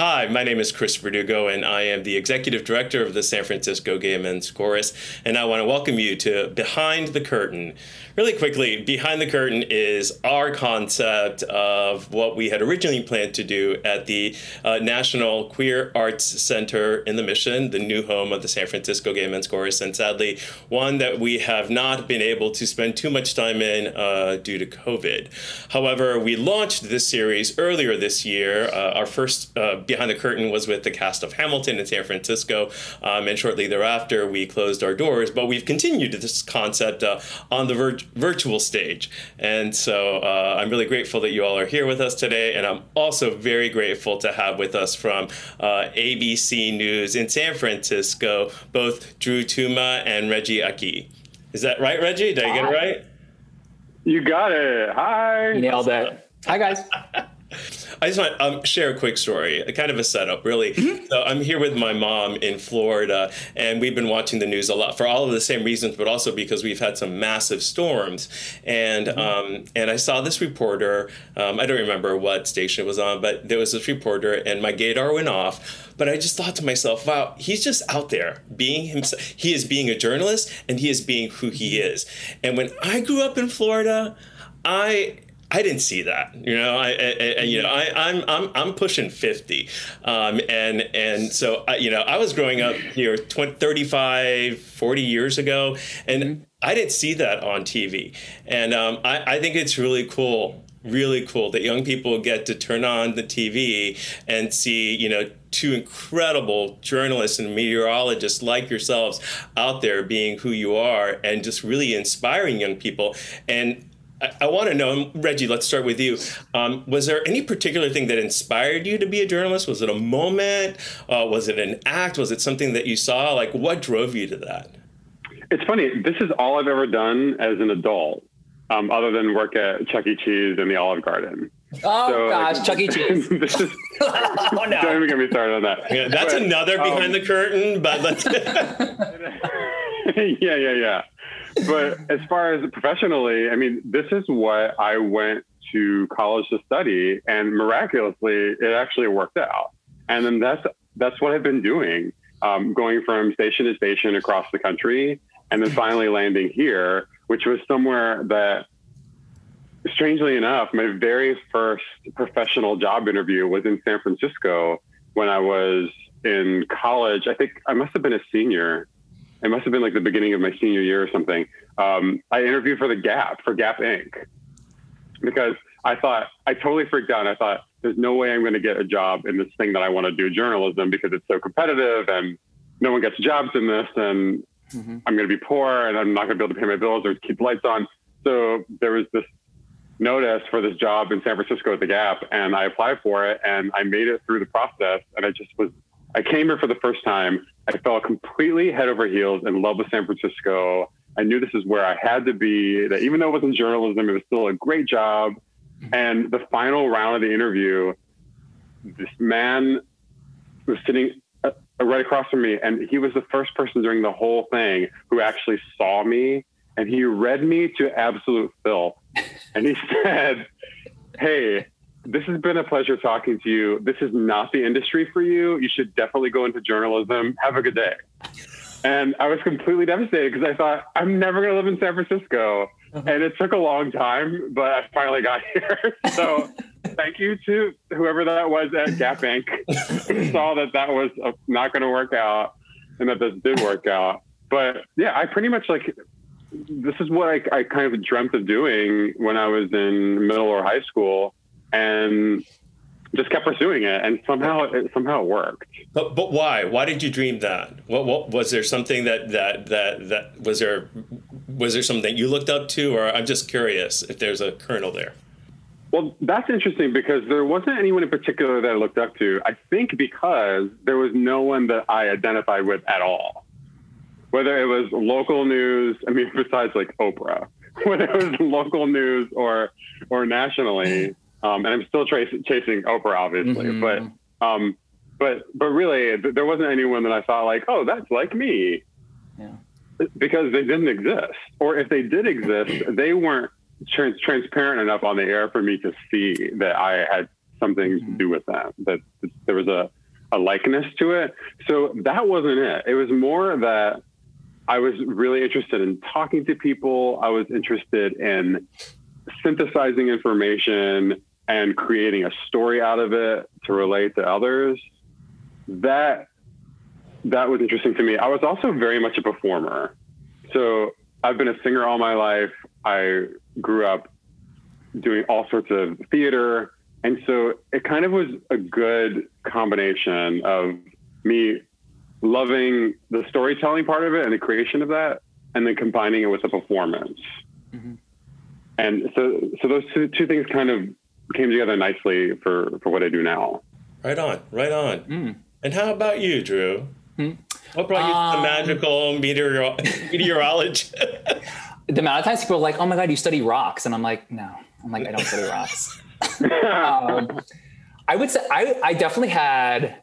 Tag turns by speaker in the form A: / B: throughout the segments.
A: Hi, my name is Chris Verdugo, and I am the Executive Director of the San Francisco Gay Men's Chorus, and I want to welcome you to Behind the Curtain. Really quickly, Behind the Curtain is our concept of what we had originally planned to do at the National Queer Arts Center in the Mission, the new home of the San Francisco Gay Men's Chorus, and sadly, one that we have not been able to spend too much time in due to COVID. However, we launched this series earlier this year. Our first Behind the Curtain was with the cast of Hamilton in San Francisco, and shortly thereafter we closed our doors, but we've continued this concept on the virtual stage. And so I'm really grateful that you all are here with us today, and I'm also very grateful to have with us from ABC News in San Francisco, both Drew Tuma and Reggie Aqui. Is that right, Reggie? Did I get it right?
B: You got it. Hi.
C: You nailed it. Hi, guys.
A: I just want to share a quick story, kind of a setup, really. So I'm here with my mom in Florida, and we've been watching the news a lot for all of the same reasons, but also because we've had some massive storms. And and I saw this reporter, I don't remember what station it was on, but there was this reporter, and my gaydar went off. But I just thought to myself, wow, he's just out there being himself. He is being a journalist, and he is being who he is. And when I grew up in Florida, I didn't see that, I'm pushing 50, and so I was growing up here 35, 40 years ago, and I didn't see that on TV, and I think it's really cool that young people get to turn on the TV and see two incredible journalists and meteorologists like yourselves out there being who you are and just really inspiring young people. And I want to know, Reggie, let's start with you. Was there any particular thing that inspired you to be a journalist? Was it a moment? Was it an act? Was it something that you saw? Like, what drove you to that?
B: It's funny. This is all I've ever done as an adult, other than work at Chuck E. Cheese and the Olive Garden.
C: Oh, gosh, Chuck E. Cheese.
B: Oh, no. Don't even get me started on that.
A: Yeah, that's another Behind the Curtain, but let's...
B: Yeah. But as far as professionally, I mean, this is what I went to college to study, and miraculously, it actually worked out. And then that's what I've been doing, going from station to station across the country, and then finally landing here, which was somewhere that, strangely enough, my very first professional job interview was in San Francisco when I was in college. I think I must have been a senior. It must have been like the beginning of my senior year or something. I interviewed for Gap Inc. because I totally freaked out. And I thought, there's no way I'm going to get a job in this thing that I want to do, journalism, because it's so competitive and no one gets jobs in this, and I'm going to be poor and I'm not going to be able to pay my bills or keep the lights on. So there was this notice for this job in San Francisco at the Gap, and I applied for it, and I made it through the process. And I came here for the first time. I fell completely head over heels in love with San Francisco. I knew this is where I had to be, that even though it wasn't journalism, it was still a great job. And the final round of the interview, this man was sitting right across from me, and he was the first person during the whole thing who actually saw me, and he read me to absolute filth. And he said, "Hey, this has been a pleasure talking to you. This is not the industry for you. You should definitely go into journalism. Have a good day." And I was completely devastated because I thought, I'm never going to live in San Francisco. And it took a long time, but I finally got here. So thank you to whoever that was at Gap Inc. who saw that was not going to work out, and that this did work out. But yeah, I pretty much this is what I kind of dreamt of doing when I was in middle or high school, and just kept pursuing it, and somehow it worked.
A: But why? Why did you dream that? What was there something that was there something you looked up to, or I'm just curious if there's a kernel there?
B: Well, that's interesting because there wasn't anyone in particular that I looked up to. I think because there was no one that I identified with at all. Whether it was local news, I mean, besides like Oprah, whether it was local news or nationally. And I'm still chasing Oprah, obviously, but really, there wasn't anyone that I thought like, oh, that's like me, because they didn't exist, or if they did exist, they weren't transparent enough on the air for me to see that I had something to do with that there was a likeness to it. So that wasn't it. It was more that I was really interested in talking to people. I was interested in synthesizing information and creating a story out of it to relate to others. That was interesting to me. I was also very much a performer. So I've been a singer all my life. I grew up doing all sorts of theater. And so it kind of was a good combination of me loving the storytelling part of it and the creation of that, and then combining it with the performance. Mm-hmm. And so those two things kind of came together nicely for what I do now.
A: Right on. Mm. And how about you, Drew? What brought you to the magical meteorology?
C: The amount of times people are like, oh my God, you study rocks. And I'm like, no. I don't study rocks. I would say I definitely had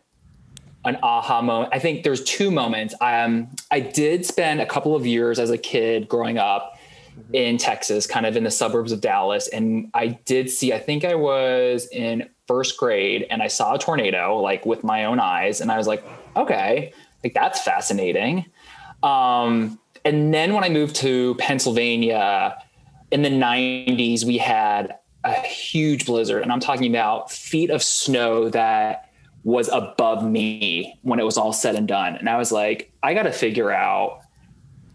C: an aha moment. I think there's two moments. I did spend a couple of years as a kid growing up in Texas, kind of in the suburbs of Dallas. And I did see, I think I was in first grade and I saw a tornado like with my own eyes. And I was like, okay, like that's fascinating. And then when I moved to Pennsylvania in the 90s, we had a huge blizzard. And I'm talking about feet of snow that was above me when it was all said and done. And I was like, I got to figure out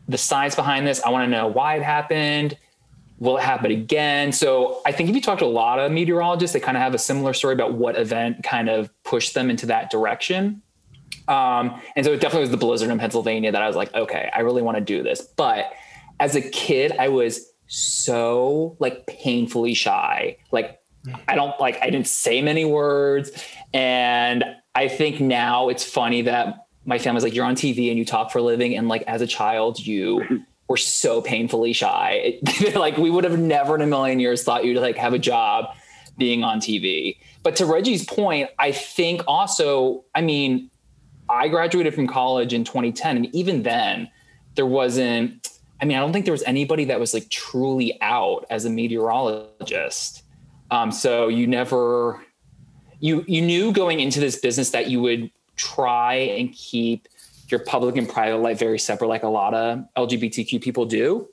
C: the science behind this. I want to know why it happened. Will it happen again? So I think if you talk to a lot of meteorologists, they kind of have a similar story about what event kind of pushed them into that direction. And so it definitely was the blizzard in Pennsylvania that I was like, okay, I really want to do this. But as a kid, I was so like painfully shy. Like I didn't say many words. And I think now it's funny that my family's like, you're on TV and you talk for a living. And like, as a child, you were so painfully shy. Like we would have never in a million years thought you'd like have a job being on TV. But to Reggie's point, I think also, I mean, I graduated from college in 2010. And even then I don't think there was anybody that was like truly out as a meteorologist. So you knew going into this business that you would try and keep your public and private life very separate, like a lot of LGBTQ people do.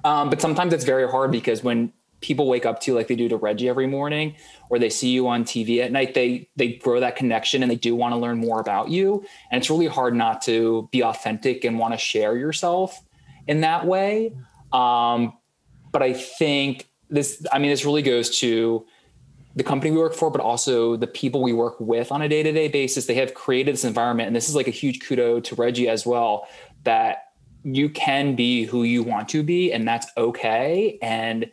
C: But sometimes it's very hard because when people wake up to you like they do to Reggie every morning, or they see you on TV at night, they grow that connection and they do want to learn more about you. And it's really hard not to be authentic and want to share yourself in that way. But I think this really goes to the company we work for, but also the people we work with on a day-to-day basis. They have created this environment, and this is like a huge kudo to Reggie as well, that you can be who you want to be, and that's okay. And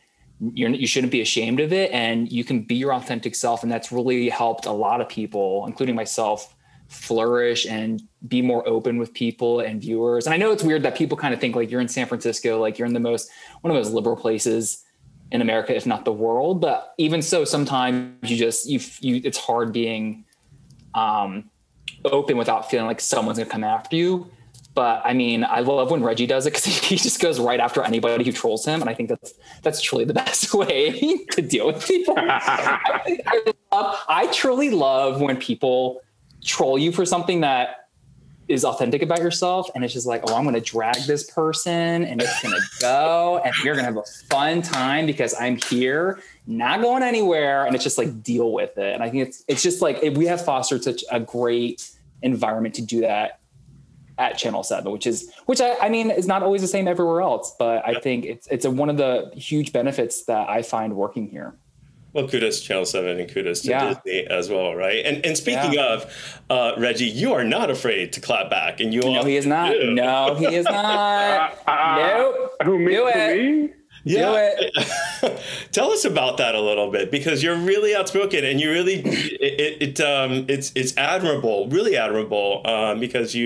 C: you shouldn't be ashamed of it, and you can be your authentic self. And that's really helped a lot of people, including myself, flourish and be more open with people and viewers. And I know it's weird that people kind of think like you're in San Francisco, like you're in one of the most liberal places in America, if not the world. But even so, sometimes it's hard being open without feeling like someone's gonna come after you. But I mean, I love when Reggie does it because he just goes right after anybody who trolls him. And I think that's truly the best way to deal with people. I truly love when people troll you for something that is authentic about yourself. And it's just like, oh, I'm going to drag this person and it's going to go and you're going to have a fun time because I'm here, not going anywhere. And it's just like, deal with it. And I think it's just like, we have fostered such a great environment to do that at Channel 7, which I mean, is not always the same everywhere else, but I think it's one of the huge benefits that I find working here.
A: Well, kudos to Channel 7 and kudos to Disney as well, right? And speaking of, Reggie, you are not afraid to clap back. And
C: No, he is not. Do. No, he is not. Nope.
B: Do it.
A: Yeah. Do it. Tell us about that a little bit, because you're really outspoken and you really, it's admirable, really admirable, because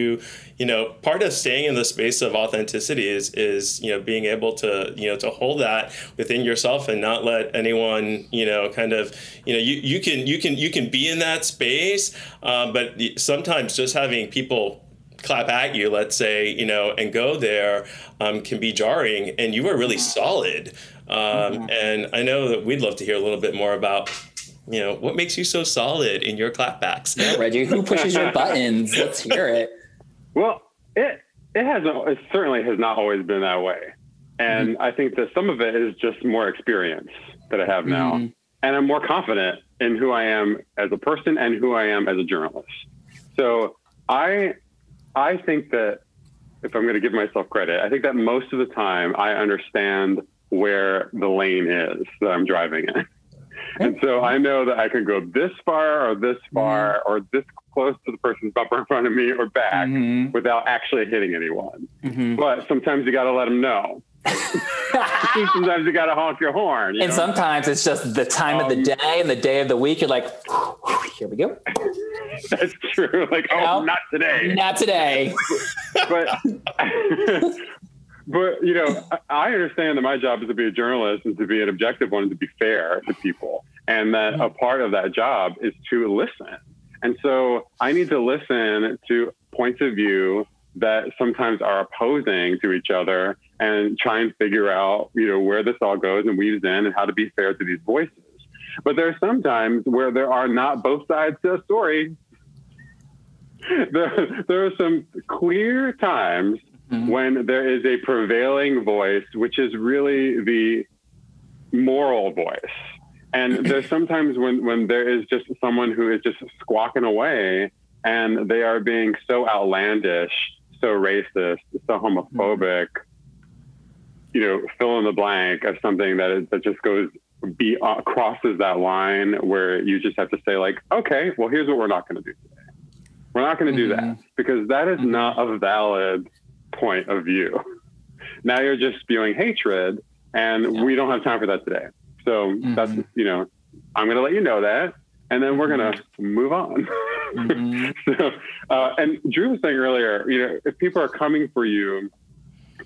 A: part of staying in the space of authenticity is being able to, to hold that within yourself and not let anyone, you can be in that space. But sometimes just having people clap at you, let's say, and go there, can be jarring, and you were really solid. And I know that we'd love to hear a little bit more about what makes you so solid in your clapbacks?
C: Yeah, Reggie, who pushes your buttons? Let's hear it.
B: Well, it certainly has not always been that way. And I think that some of it is just more experience that I have now. And I'm more confident in who I am as a person and who I am as a journalist. So I think that, if I'm going to give myself credit, I think that most of the time I understand where the lane is that I'm driving in. And so I know that I can go this far or this far or this close to the person's bumper in front of me or back without actually hitting anyone. But sometimes you got to let them know. Sometimes you got to honk your horn.
C: And sometimes it's just the time of the day and the day of the week. You're like, here we go.
B: That's true. Like, not today.
C: Not today.
B: But I understand that my job is to be a journalist and to be an objective one and to be fair to people. And that a part of that job is to listen. And so I need to listen to points of view that sometimes are opposing to each other and try and figure out, where this all goes and weaves in and how to be fair to these voices. But there are some times where there are not both sides to a story. There are some clear times when there is a prevailing voice, which is really the moral voice. And there's sometimes when there is just someone who is just squawking away and they are being so outlandish, so racist, so homophobic, fill in the blank of something that just crosses that line where you just have to say like, okay, well, here's what we're not going to do today. We're not going to do that because that is not a valid point of view. Now you're just spewing hatred and we don't have time for that today. So that's, I'm going to let you know that. And then we're going to move on. So, and Drew was saying earlier, if people are coming for you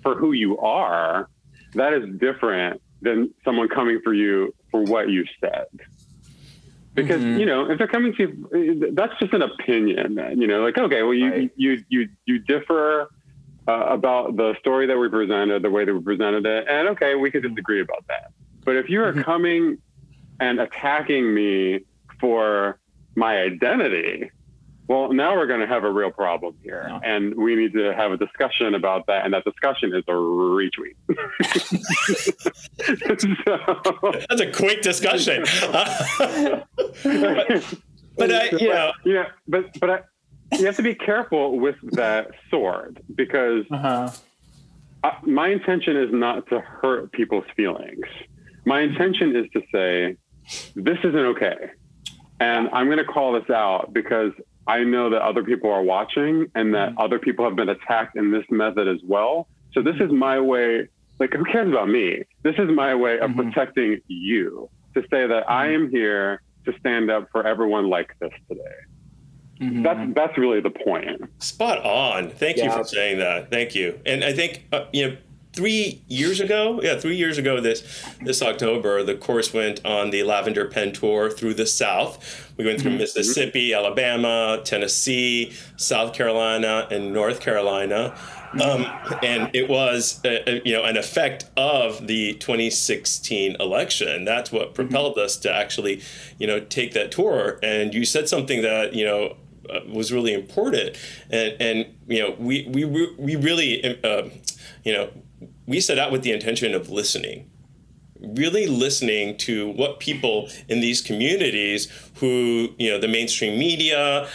B: for who you are, that is different than someone coming for you for what you said. Because, if they're coming to you, that's just an opinion, man. Like, okay, well, you differ about the story that we presented, the way that we presented it. And okay, we could disagree about that. But if you are coming and attacking me for my identity, well, now we're going to have a real problem here. Yeah. And we need to have a discussion about that. And that discussion is a retweet.
A: That's a quick discussion. But you have to be careful with that sword because my intention is not to hurt people's feelings. My intention is to say, this isn't okay. And I'm going to call this out because I know that other people are watching and that other people have been attacked in this method as well. So this is my way, like, who cares about me? This is my way of protecting you, to say that I am here to stand up for everyone like this today. That's really the point. Spot on. Thank you for saying that. Thank you. And I think, 3 years ago this October, the course went on the Lavender Pen Tour through the South. We went through Mississippi, Alabama, Tennessee, South Carolina, and North Carolina. And it was, an effect of the 2016 election. That's what propelled us to actually, take that tour. And you said something that, was really important. And we really, we set out with the intention of listening. Really listening to what people in these communities who, the mainstream media,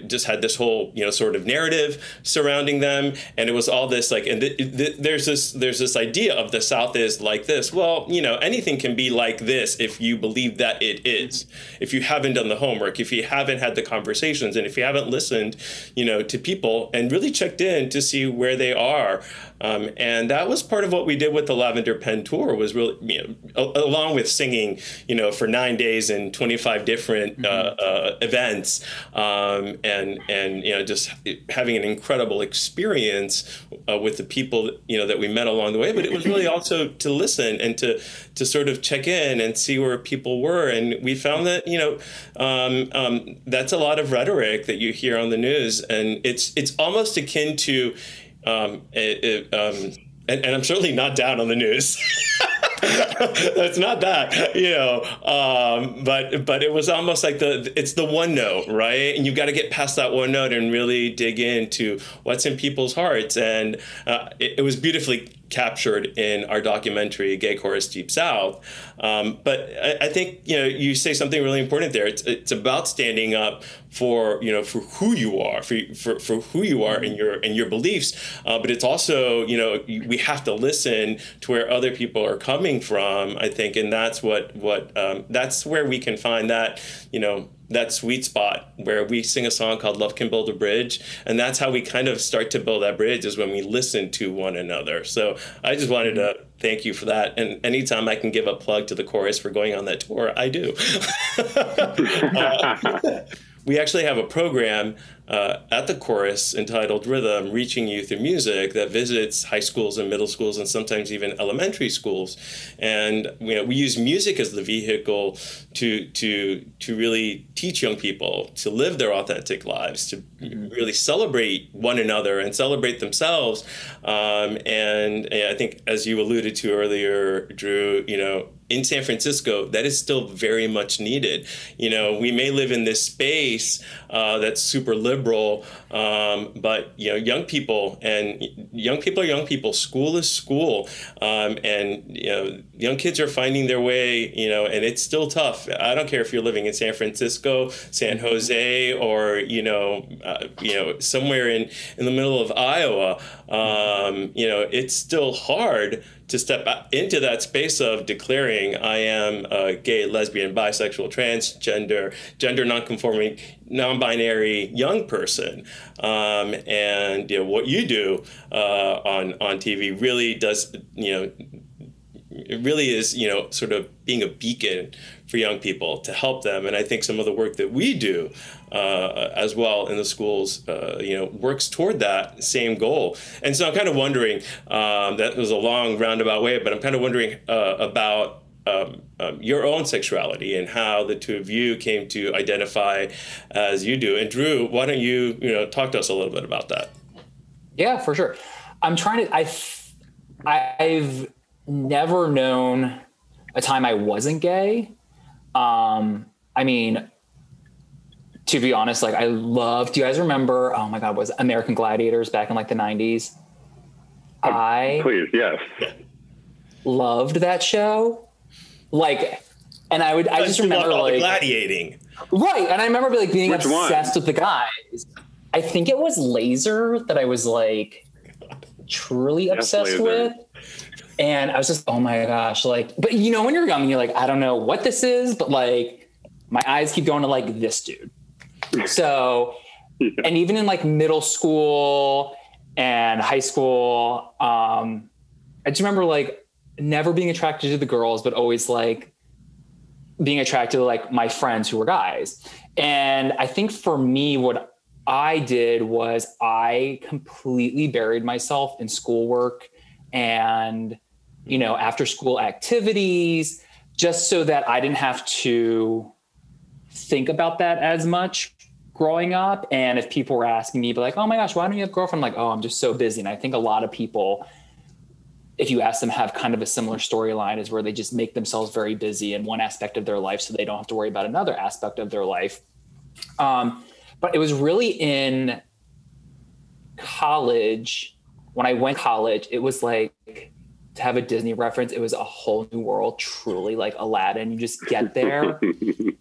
A: just had this whole, sort of narrative surrounding them. And it was all this like, and there's this idea of the South is like this. Well, anything can be like this if you believe that it is, if you haven't done the homework, if you haven't had the conversations, and if you haven't listened, to people and really checked in to see where they are. And that was part of what we did with the Lavender Pen Tour was really, along with singing, for 9 days and 25 different events, and just having an incredible experience with the people that we met along the way. But it was really also to listen and to sort of check in and see where people were. And we found that that's a lot of rhetoric that you hear on the news, and it's almost akin to. And I'm certainly not down on the news. That's not that, but it was almost like it's the one note, right? And you've got to get past that one note and really dig into what's in people's hearts. And it was beautifully captured in our documentary, Gay Chorus Deep South. But I think, you say something really important there. It's about standing up for who you are, for who you are in your beliefs. But it's also, we have to listen to where other people are coming from, I think. And that's that's where we can find that, that sweet spot where we sing a song called Love Can Build a Bridge. And that's how we kind of start to build that bridge, is when we listen to one another. So I just wanted to thank you for that. And anytime I can give a plug to the chorus for going on that tour, I do. We actually have a program at the chorus entitled Rhythm, Reaching You Through Music, that visits high schools and middle schools and sometimes even elementary schools. And we use music as the vehicle to really teach young people to live their authentic lives, to really celebrate one another and celebrate themselves. And I think, as you alluded to earlier, Drew, in San Francisco, that is still very much needed. We may live in this space that's super liberal, but young people are young people. School is school, and young kids are finding their way. And it's still tough. I don't care if you're living in San Francisco, San Jose, or somewhere in the middle of Iowa. It's still hard to step into that space of declaring I am a gay, lesbian, bisexual, transgender, gender nonconforming, non-binary young person. And what you do on TV really does, it really is, sort of being a beacon for young people to help them. And I think some of the work that we do as well in the schools, works toward that same goal. And so I'm kind of wondering, that was a long roundabout way, but I'm kind of wondering about your own sexuality and how the two of you came to identify as you do. And Drew, why don't you, talk to us a little bit about that? Yeah,
C: for sure. I'm trying to, I've never known a time I wasn't gay. To be honest, do you guys remember, oh my God, was American Gladiators back in the 90s?
B: Please, yes.
C: Loved that show. And I just remember
A: gladiating.
C: Right. And I remember being obsessed with the guys. I think it was Laser that I was truly obsessed with. And I was just, oh my gosh, but when you're young and you're I don't know what this is, but my eyes keep going to this dude. So, and even in middle school and high school, I just remember never being attracted to the girls, but always being attracted to my friends who were guys. And I think for me, what I did was I completely buried myself in schoolwork and, after school activities, just so that I didn't have to think about that as much growing up. And if people were asking me, oh my gosh, why don't you have a girlfriend? I'm oh, I'm just so busy. And I think a lot of people, if you ask them, have kind of a similar storyline, is where they just make themselves very busy in one aspect of their life so they don't have to worry about another aspect of their life. But it was really in college, when I went to college, it was to have a Disney reference, it was a whole new world, truly Aladdin. You just get there.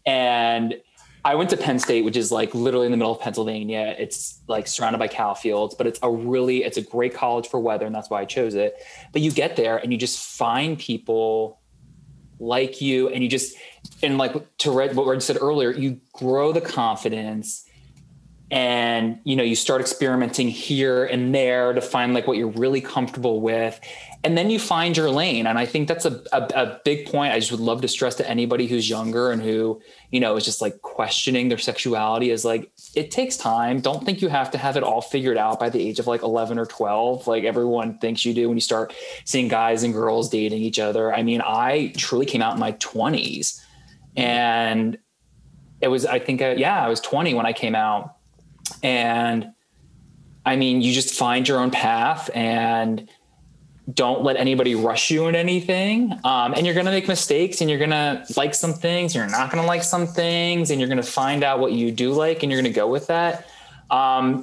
C: And I went to Penn State, which is literally in the middle of Pennsylvania. It's surrounded by cow fields, but it's a great college for weather. And that's why I chose it. But you get there and you just find people like you, and you just, and to read what Reggie said earlier, you grow the confidence, and you start experimenting here and there to find what you're really comfortable with, and then you find your lane. And I think that's a big point I just would love to stress to anybody who's younger and who is just questioning their sexuality, is it takes time. Don't think you have to have it all figured out by the age of 11 or 12 everyone thinks you do when you start seeing guys and girls dating each other. I truly came out in my 20s, and it was, I was 20 when I came out. And you just find your own path, and don't let anybody rush you in anything. And you're going to make mistakes, and you're going to like some things, and you're not going to like some things, and you're going to find out what you do like, and you're going to go with that.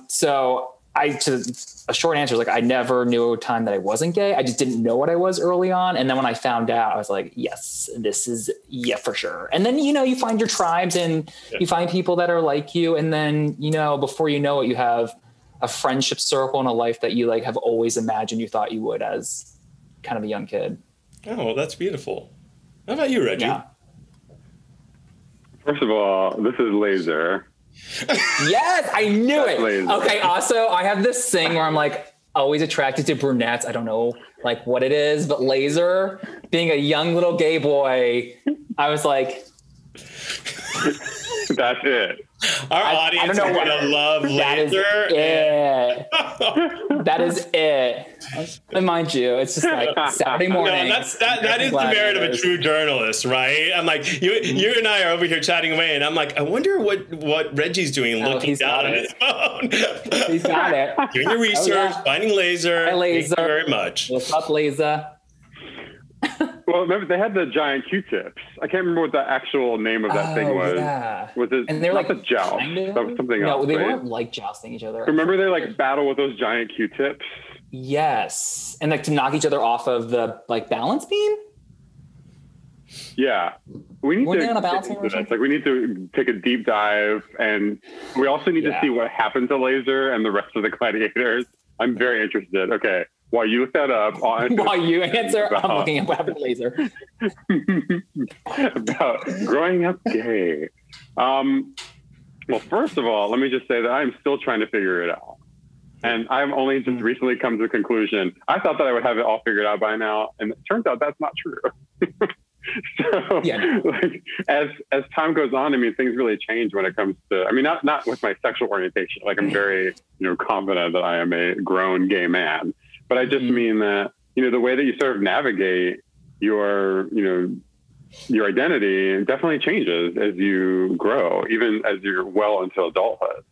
C: So a short answer is like, I never knew a time that I wasn't gay. I just didn't know what I was early on. And then when I found out, I was like, yes, this is, yeah, for sure. And then, you find your tribes, and you find people that are like you. And then, before you know it, you have a friendship circle and a life that you like have always imagined you thought you would as kind of a young kid.
A: Oh, well, that's beautiful. How about you, Reggie?
C: Yeah.
B: First of all, this is laser.
C: Yes, I knew it.
B: Laser.
C: Okay. Also, I have this thing where I'm like always attracted to brunettes. I don't know like what it is, but laser, being a young little gay boy, I was like,
B: that's it.
A: Our audience is going to love laser.
C: That is it. And mind you, it's just like Saturday morning.
A: No, that is the merit of a true journalist, right? I'm like, you and I are over here chatting away, and I'm like, I wonder what Reggie's doing, looking down on his phone.
C: He's got it.
A: Doing your research, finding laser.
C: Hi, laser.
A: Thank you very much.
C: What's up, laser?
B: Well, remember they had the giant Q-tips. I can't remember what the actual name of that thing was.
C: Yeah.
B: Was it?
C: And they're
B: not
C: like
B: the joust? That was something else.
C: No, they
B: right?
C: weren't like jousting each other.
B: Remember they like battle with those giant Q-tips?
C: Yes, and like to knock each other off of the like balance beam.
B: Yeah, we need
C: Weren't
B: to
C: they on a
B: get
C: balancing
B: into
C: or
B: this. Like we need to take a deep dive, and we also need to see what happened to Laser and the rest of the gladiators. I'm very interested. Okay. While you look that up,
C: while you answer, I'm looking at what happened to Laser.
B: About growing up gay. Well, first of all, let me just say that I'm still trying to figure it out. And I've only just recently come to the conclusion. I thought that I would have it all figured out by now. And it turns out that's not true. So like, as time goes on, I mean, things really change when it comes to, I mean, not with my sexual orientation. Like I'm very, confident that I am a grown gay man. But I just mean that, the way that you sort of navigate your identity definitely changes as you grow, even as you're well into adulthood.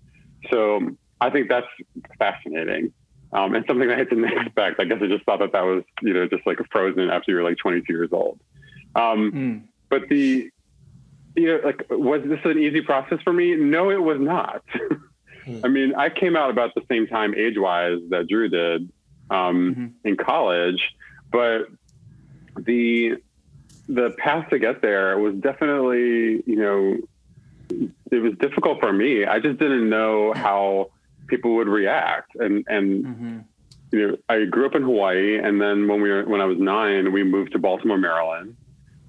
B: So I think that's fascinating. And something I didn't expect. I guess I just thought that was, just like frozen after you're like 22 years old. But was this an easy process for me? No, it was not. I mean, I came out about the same time age-wise that Drew did. In college, but the path to get there was definitely, it was difficult for me. I just didn't know how people would react. And I grew up in Hawaii, and then when I was 9, we moved to Baltimore, Maryland.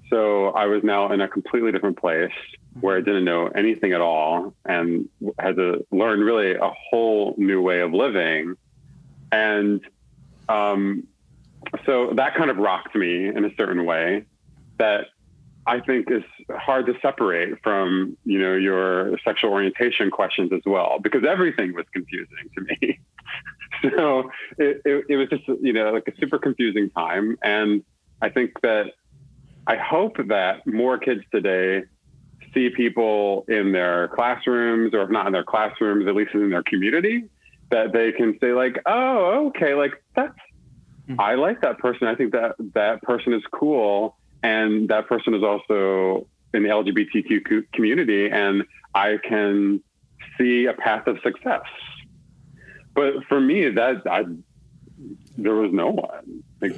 B: So I was now in a completely different place where I didn't know anything at all and had to learn really a whole new way of living. And so that kind of rocked me in a certain way that I think is hard to separate from, your sexual orientation questions as well, because everything was confusing to me. So it was just, like a super confusing time. And I hope that more kids today see people in their classrooms, or if not in their classrooms, at least in their community, that they can say like, oh, okay, like I like that person. I think that person is cool. And that person is also in the LGBTQ community, and I can see a path of success. But for me, there was no one. Like,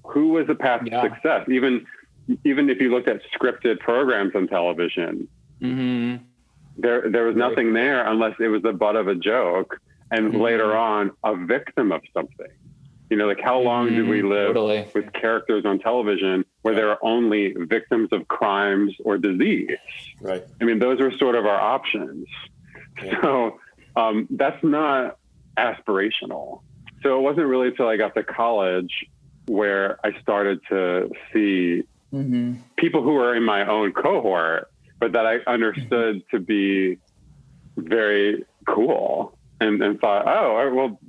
B: who was the path to success? Even if you looked at scripted programs on television, there was nothing there unless it was the butt of a joke. And later on, a victim of something. Like how long did we live with characters on television where there are only victims of crimes or disease?
A: Right.
B: I mean, those are sort of our options. Yeah. So that's not aspirational. So it wasn't really until I got to college where I started to see people who were in my own cohort, but that I understood to be very cool. And thought, oh, well,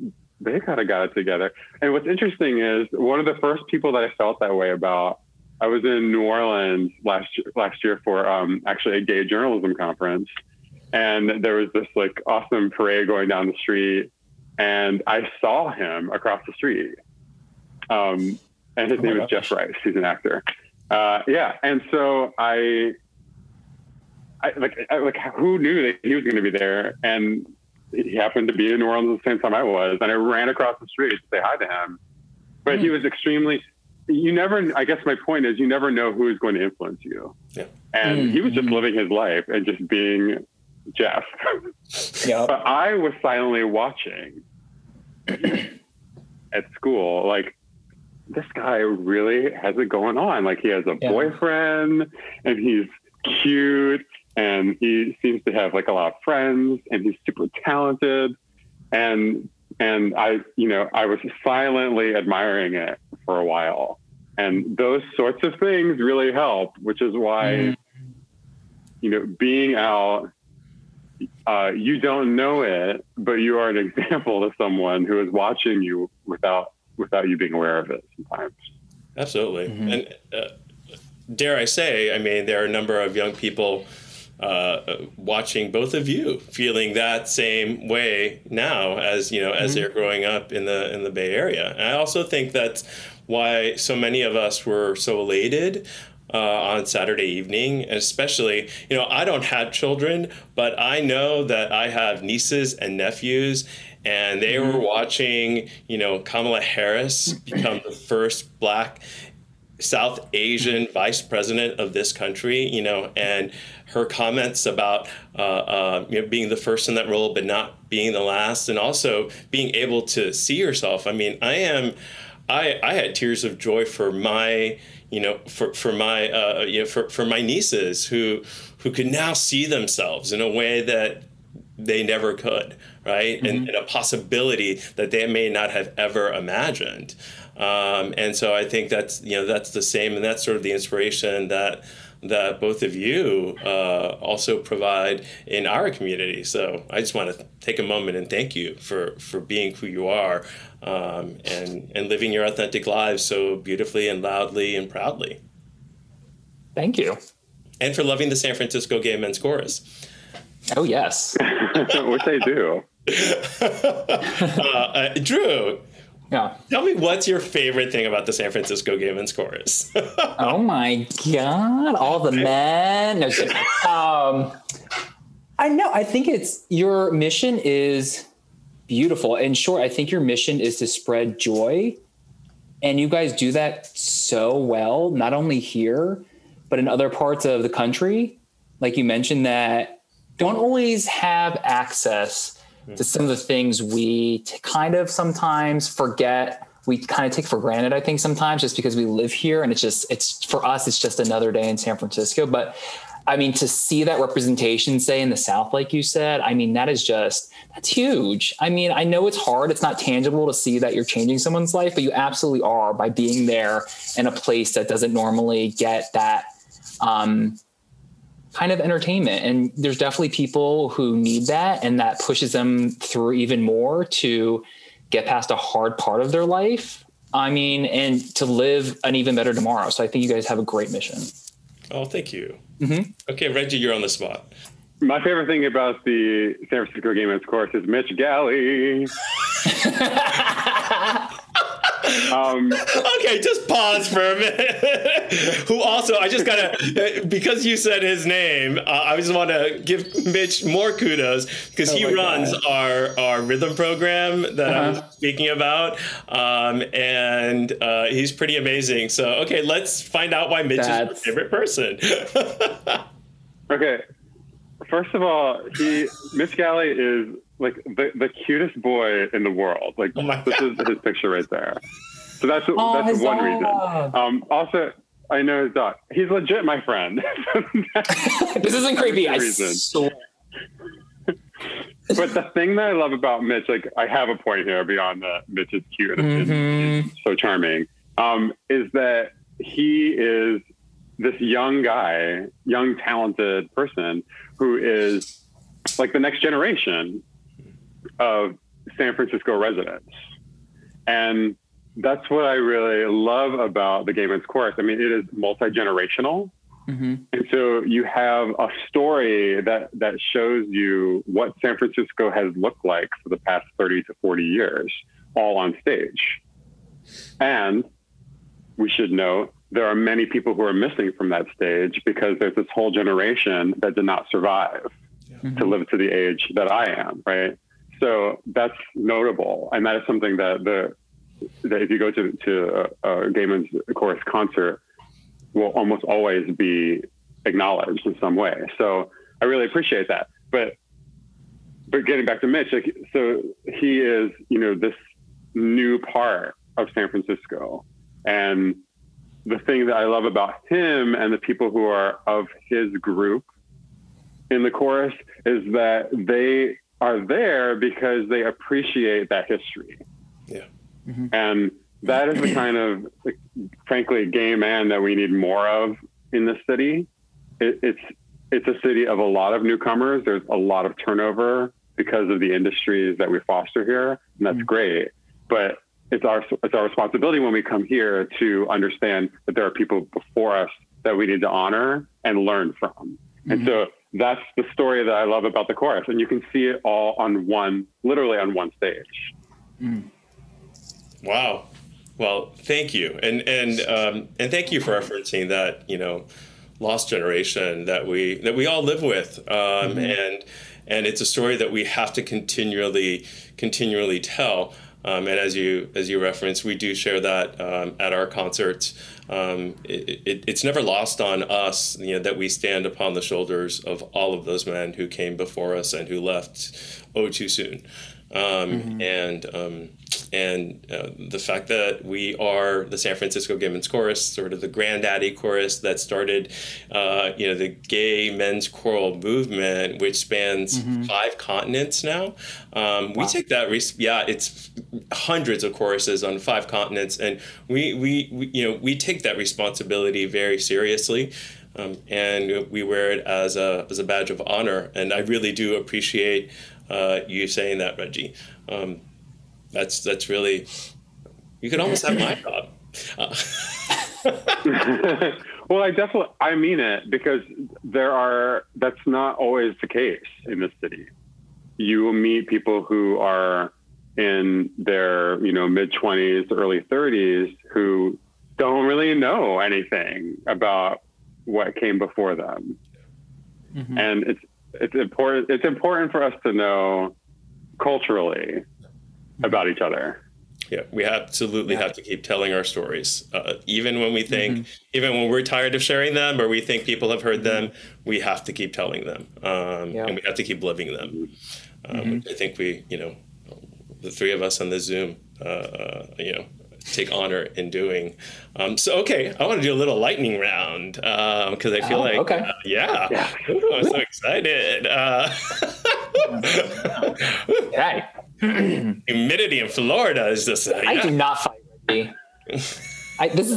B: they kind of got it together. And what's interesting is one of the first people that I felt that way about, I was in New Orleans last year for actually a gay journalism conference. And there was this like awesome parade going down the street, and I saw him across the street. And his name is Jeff Rice. He's an actor. Yeah. And so I who knew that he was going to be there? And he happened to be in New Orleans at the same time I was. And I ran across the street to say hi to him. But he was extremely, I guess my point is, you never know who is going to influence you. Yeah. And he was just living his life and just being Jeff. Yep. But I was silently watching at school, like, this guy really has it going on. Like, he has a boyfriend, and he's cute, and he seems to have like a lot of friends, and he's super talented. And I was silently admiring it for a while. And those sorts of things really help, which is why, being out, you don't know it, but you are an example to someone who is watching you without you being aware of it sometimes. Absolutely. And dare I say, I mean, there are a number of young people watching both of you, feeling that same way now as they're growing up in the Bay Area. And I also think that's why so many of us were so elated on Saturday evening, and especially, I don't have children, but I know that I have nieces and nephews, and they were watching, Kamala Harris become the first Black South Asian vice president of this country, and her comments about being the first in that role, but not being the last, and also being able to see herself. I mean, I had tears of joy for my, for my nieces who could now see themselves in a way that they never could, right? And a possibility that they may not have ever imagined. And so I think that's the same, and that's sort of the inspiration that both of you also provide in our community. So I just want to take a moment and thank you for being who you are, and living your authentic lives so beautifully and loudly and proudly.
C: Thank you.
A: And for loving the San Francisco Gay Men's Chorus.
C: Oh, yes.
B: Which they do.
A: Drew,
C: yeah.
A: Tell me, what's your favorite thing about the San Francisco Gay Men's Chorus?
C: Oh my God, all the men. No, I know. I think your mission is beautiful. In short, I think your mission is to spread joy. And you guys do that so well, not only here, but in other parts of the country. Like you mentioned, that don't always have access to some of the things we kind of sometimes forget. We kind of take for granted, I think, sometimes, just because we live here, and it's for us, it's just another day in San Francisco. But I mean, to see that representation, say in the South, like you said, I mean, that's huge. I mean, I know it's hard. It's not tangible to see that you're changing someone's life, but you absolutely are, by being there in a place that doesn't normally get that, kind of entertainment. And there's definitely people who need that, and that pushes them through even more to get past a hard part of their life. I mean, and to live an even better tomorrow. So I think you guys have a great mission.
A: Oh, thank you. Okay, Reggie, you're on the spot.
B: My favorite thing about the San Francisco Gay Men's Chorus is Mitch Galley.
A: Okay, just pause for a minute. Who also, I just gotta, because you said his name, I just want to give Mitch more kudos, because he runs our rhythm program that I was speaking about, and he's pretty amazing. So, okay, let's find out why Mitch is your favorite person.
B: Okay, first of all, Mitch Galley is like the cutest boy in the world. Like, this is his picture right there. So that's one reason. Also, I know his dog. He's legit my friend.
C: This isn't creepy.
B: But the thing that I love about Mitch, like, I have a point here beyond that Mitch is cute and so charming, is that he is this young guy, young, talented person who is like the next generation of San Francisco residents. And that's what I really love about the Gay Men's Chorus. I mean, it is multi-generational. And so you have a story that shows you what San Francisco has looked like for the past 30 to 40 years, all on stage. And we should note there are many people who are missing from that stage because there's this whole generation that did not survive to live to the age that I am, right? So that's notable. And that is something that if you go to a Gay Men's Chorus concert, will almost always be acknowledged in some way. So I really appreciate that. But getting back to Mitch, like, so he is, this new part of San Francisco. And the thing that I love about him and the people who are of his group in the chorus is that they are there because they appreciate that history.
A: Yeah.
B: And that is the kind of, frankly, gay man that we need more of in the city. It's a city of a lot of newcomers. There's a lot of turnover because of the industries that we foster here, and that's great. But it's our responsibility when we come here to understand that there are people before us that we need to honor and learn from. And so that's the story that I love about the chorus. And you can see it all literally on one stage.
A: Wow. Well, thank you. And thank you for referencing that, lost generation that we all live with. And it's a story that we have to continually tell. And as you referenced, we do share that at our concerts. It's never lost on us, that we stand upon the shoulders of all of those men who came before us and who left too soon. And the fact that we are the San Francisco Gay Men's Chorus, sort of the granddaddy chorus that started, the gay men's choral movement, which spans 5 continents now. We take that, it's hundreds of choruses on 5 continents, and we take that responsibility very seriously. And we wear it as a badge of honor. And I really do appreciate you saying that, Reggie. That's really, you could almost have my job.
B: Well, I mean it, because that's not always the case in this city. You will meet people who are in their, mid-20s, early 30s, who don't really know anything about what came before them. And it's important for us to know culturally about each other.
A: Yeah, we absolutely have to keep telling our stories. Even when we think, even when we're tired of sharing them or we think people have heard them, we have to keep telling them. And we have to keep living them. Which I think we, the 3 of us on the Zoom, take honor in doing. So, okay, I want to do a little lightning round because I feel Ooh, I'm so excited.
C: Okay.
A: Humidity in Florida is just.
C: I do not fight, Reggie.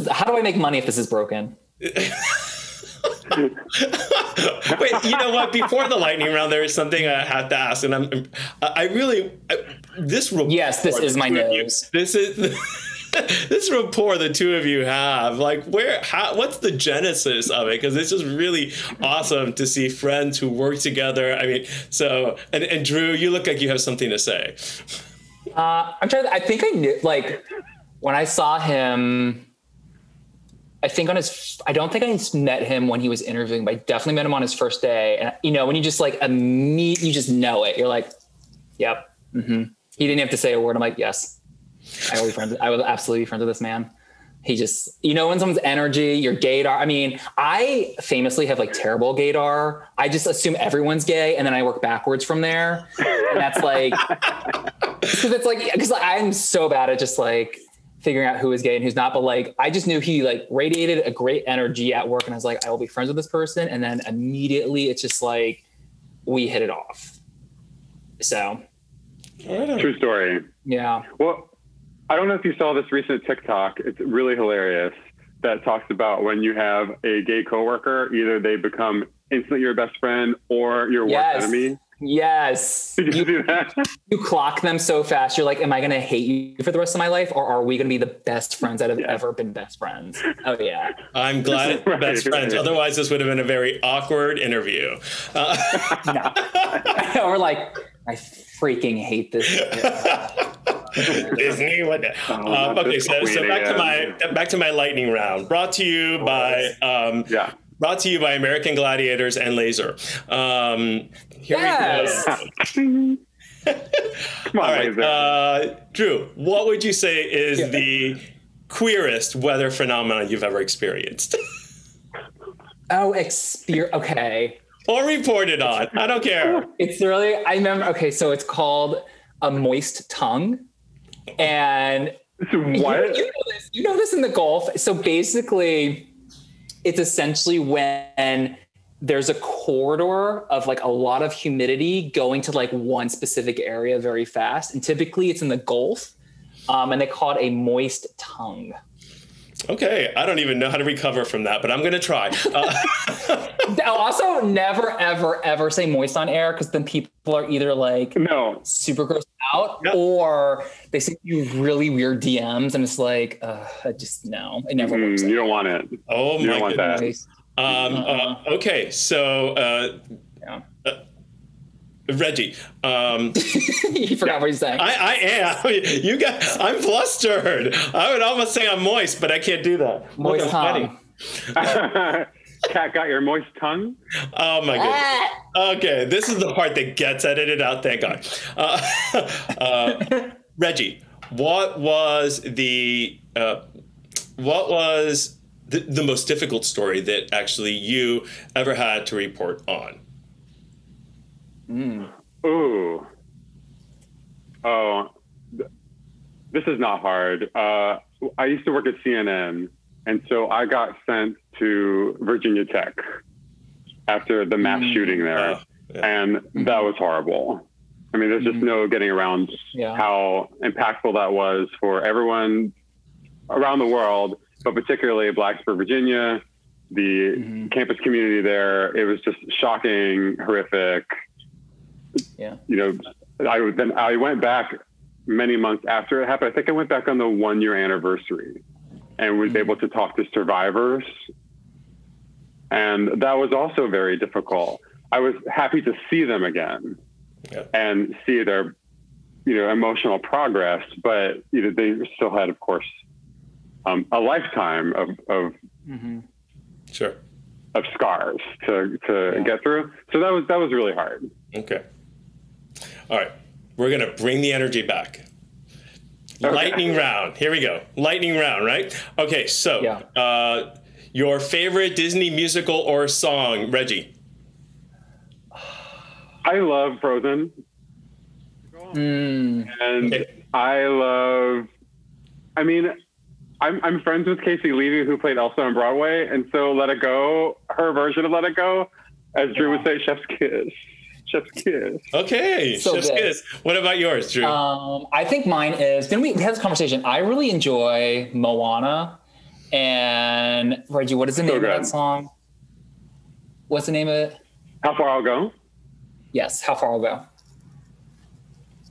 C: How do I make money if this is broken?
A: Wait, you know what? Before the lightning round, there is something I have to ask, and this rapport.
C: Yes, this is my nose.
A: This is. This rapport the 2 of you have, like, what's the genesis of it? Because it's just really awesome to see friends who work together. I mean, so, and Drew, you look like you have something to say.
C: I'm trying to, I think I knew, like, when I saw him, I don't think I met him when he was interviewing, but I definitely met him on his first day. And, when you just like you just know it. You're like, yep. He didn't have to say a word. I'm like, yes. I will absolutely be friends with this man. He just, when someone's energy, your gaydar. I mean, I famously have like terrible gaydar. I just assume everyone's gay and then I work backwards from there. And that's like, because I'm so bad at just like figuring out who is gay and who's not. But like, I just knew he like radiated a great energy at work. And I was like, I will be friends with this person. And then immediately it's just like, we hit it off. So.
B: True story.
C: Yeah.
B: Well, I don't know if you saw this recent TikTok. It's really hilarious that talks about when you have a gay coworker, either they become instantly your best friend or your worst enemy.
C: Yes.
B: Did you see that?
C: You clock them so fast. You're like, am I going to hate you for the rest of my life? Or are we going to be the best friends that have ever been best friends? Oh, yeah.
A: I'm glad it's best friends. Otherwise, this would have been a very awkward interview.
C: No. Or like, I freaking hate this.
A: Disney. What? Okay, so back to my lightning round. Brought to you by Brought to you by American Gladiators and Laser. Here we go.
B: Come on,
A: all right, Drew, what would you say is the queerest weather phenomenon you've ever experienced?
C: Okay.
A: Or reported on. I don't care.
C: It's really, I remember, okay, so it's called a moist tongue. And
B: what?
C: You know this in the Gulf. So basically, it's essentially when there's a corridor of like a lot of humidity going to like one specific area very fast. And typically it's in the Gulf. And they call it a moist tongue.
A: Okay. I don't even know how to recover from that, but I'm going to try.
C: Also, never, ever, ever say moist on air, because then people are either like super grossed out or they send you really weird DMs and it's like, it never works.
B: You don't want it.
A: Oh
B: you
A: my
B: don't
A: goodness.
B: Want that.
A: Okay, so Reggie,
C: you forgot what he's saying.
A: I am. I'm flustered. I would almost say I'm moist, but I can't do that.
C: Moist tongue.
B: Cat got your moist tongue?
A: Oh my goodness. Okay, this is the part that gets edited out. Thank God. Reggie, what was the most difficult story that actually you ever had to report on?
B: Ooh. Oh, this is not hard. I used to work at CNN, and so I got sent to Virginia Tech after the mass shooting there. And that was horrible. I mean, there's just no getting around how impactful that was for everyone around the world, but particularly Blacks for Virginia, the campus community there. It was just shocking, horrific.
C: Yeah.
B: You know, I went back many months after it happened. I think I went back on the 1-year anniversary and was able to talk to survivors. And that was also very difficult. I was happy to see them again and see their, emotional progress, but they still had, of course, a lifetime of scars to get through. So that was really hard.
A: Okay. All right. We're going to bring the energy back. Okay. Lightning round. Here we go. Lightning round, right? Okay. So, your favorite Disney musical or song, Reggie?
B: I love Frozen. And I'm friends with Casey Levy, who played Elsa on Broadway. And so Let It Go, her version of Let It Go, as Drew would say, Chef's Kiss. Chef's Kiss.
A: Okay, so Chef's Kiss. What about yours, Drew?
C: I think mine is, we had this conversation. I really enjoy Moana. And Reggie, what is the name of that song? What's the name of it?
B: How Far I'll Go?
C: Yes, How Far I'll Go.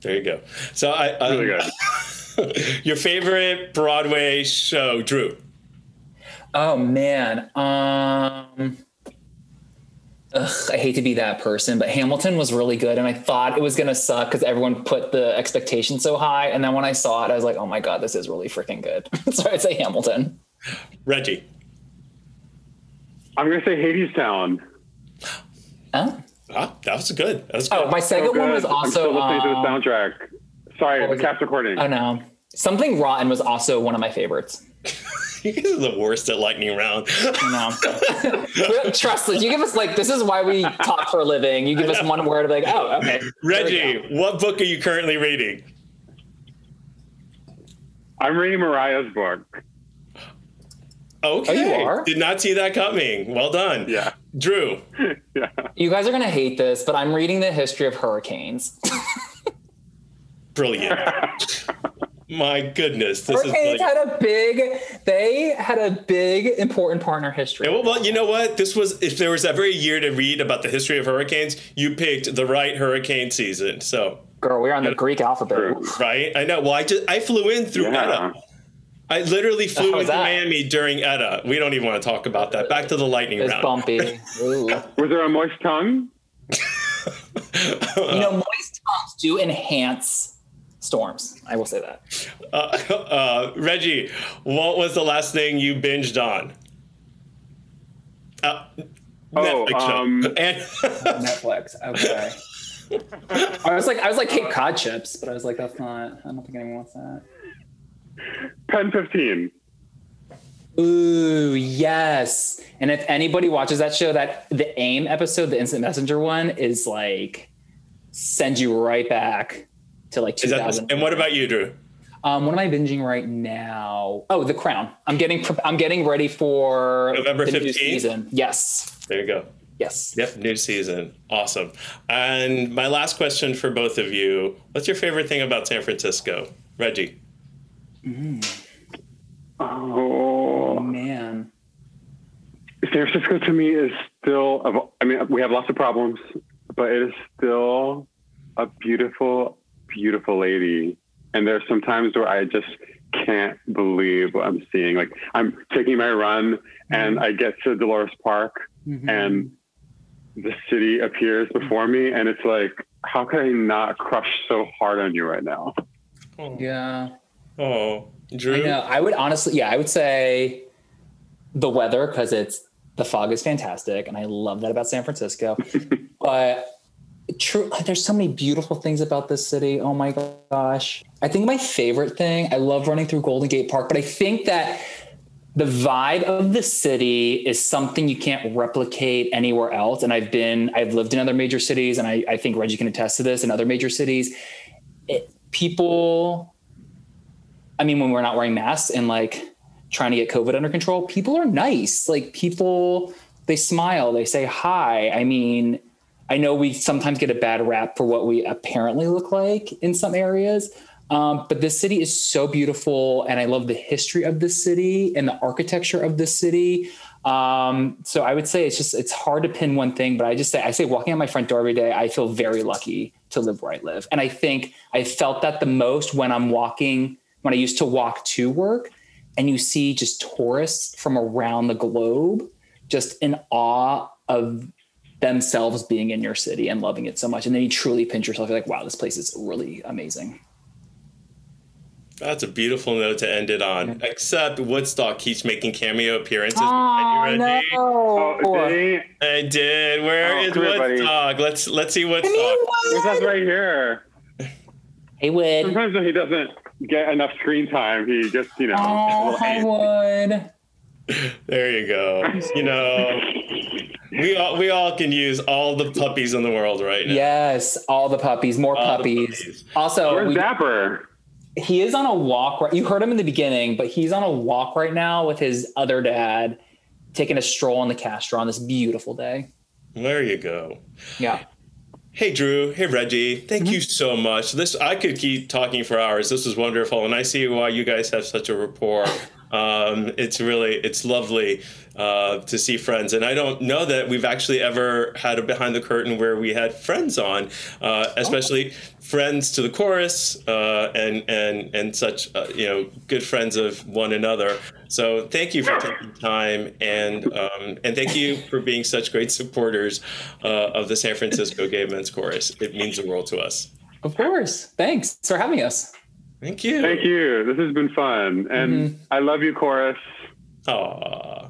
A: There you go. So
B: really good.
A: Your favorite Broadway show, Drew?
C: Oh man. I hate to be that person, but Hamilton was really good. And I thought it was going to suck because everyone put the expectation so high. And then when I saw it, I was like, oh my God, this is really freaking good. So I'd say Hamilton.
A: Reggie?
B: I'm going to say Hadestown.
C: Oh.
A: That was good. That was good.
C: Oh, my second one was also...
B: I'm still listening to the soundtrack. Sorry, the cap's recording.
C: Oh no. Something Rotten was also one of my favorites.
A: You guys are the worst at lightning round.
C: No. Trust us. You give us this is why we talk for a living. You give us one word of oh, okay.
A: Reggie, what book are you currently reading?
B: I'm reading Mariah's book.
A: Okay.
C: Oh, you are?
A: Did not see that coming. Well done.
B: Yeah.
A: Drew.
B: Yeah.
C: You guys are going to hate this, but I'm reading the history of hurricanes.
A: Brilliant. My goodness.
C: Hurricanes had a big, important part in our history.
A: Well, you know what? If there was ever a year to read about the history of hurricanes, you picked the right hurricane season. So,
C: girl, we're on the Greek alphabet.
A: Right? I know. Well, I flew in through ETA. I literally flew into Miami during ETA. We don't even want to talk about that. Back to the lightning round.
C: It's bumpy. Ooh.
B: Was there a moist tongue?
C: Moist tongues do enhance storms. I will say that.
A: Reggie, what was the last thing you binged on? Netflix show. And
C: Netflix. Okay. I was like Cape Cod chips, but I was like, that's not. I don't think anyone wants that.
B: Pen 15.
C: Ooh, yes. And if anybody watches that show, that the AIM episode, the Instant Messenger one, is like sends you right back to like 2000.
A: And what about you, Drew?
C: What am I binging right now? Oh, The Crown. I'm getting ready for
A: November 15th?
C: New season. Yes.
A: There you go.
C: Yes.
A: Yep, new season. Awesome. And my last question for both of you, what's your favorite thing about San Francisco? Reggie.
B: Oh,
C: man.
B: San Francisco to me is still, I mean, we have lots of problems, but it is still a beautiful, beautiful lady. And there's some times where I just can't believe what I'm seeing. Like I'm taking my run and I get to Dolores Park and the city appears before me. And it's like, how can I not crush so hard on you right now?
C: Yeah.
A: Oh, Drew?
C: I know. I would say the weather, because the fog is fantastic. And I love that about San Francisco. But there's so many beautiful things about this city. Oh my gosh. I think my favorite thing, I love running through Golden Gate Park, but I think that the vibe of the city is something you can't replicate anywhere else. And I've lived in other major cities, and I think Reggie can attest to this, in other major cities. People, I mean, when we're not wearing masks and like trying to get COVID under control, people are nice. Like people, they smile, they say hi. I mean, I know we sometimes get a bad rap for what we apparently look like in some areas. But this city is so beautiful, and I love the history of this city and the architecture of this city. So I would say it's hard to pin one thing, but I say walking out my front door every day, I feel very lucky to live where I live. And I think I felt that the most when I used to walk to work, and you see just tourists from around the globe, just in awe of themselves being in your city and loving it so much. And then you truly pinch yourself. You're like, wow, this place is really amazing.
A: That's a beautiful note to end it on. Except Woodstock keeps making cameo appearances.
C: Oh, no.
A: I did. Where is Woodstock? Let's see Woodstock.
B: Woodstock's right here.
C: Hey, Wood.
B: Sometimes when he doesn't get enough screen time, he just,
C: Oh, hi, Wood.
A: There you go. We all can use all the puppies in the world right now.
C: Yes, all the puppies, more puppies. Also,
B: where's Dapper?
C: He is on a walk. You heard him in the beginning, but he's on a walk right now with his other dad, taking a stroll on the Castro on this beautiful day.
A: There you go.
C: Yeah.
A: Hey, Drew. Hey, Reggie. Thank you so much. I could keep talking for hours. This was wonderful. And I see why you guys have such a rapport. It's lovely to see friends. And I don't know that we've actually ever had a behind the curtain where we had friends on, especially friends to the chorus and such, good friends of one another. So thank you for taking time, and thank you for being such great supporters of the San Francisco Gay Men's Chorus. It means the world to us.
C: Of course. Thanks for having us.
A: Thank you.
B: Thank you. This has been fun. And I love you, chorus.
A: Aww.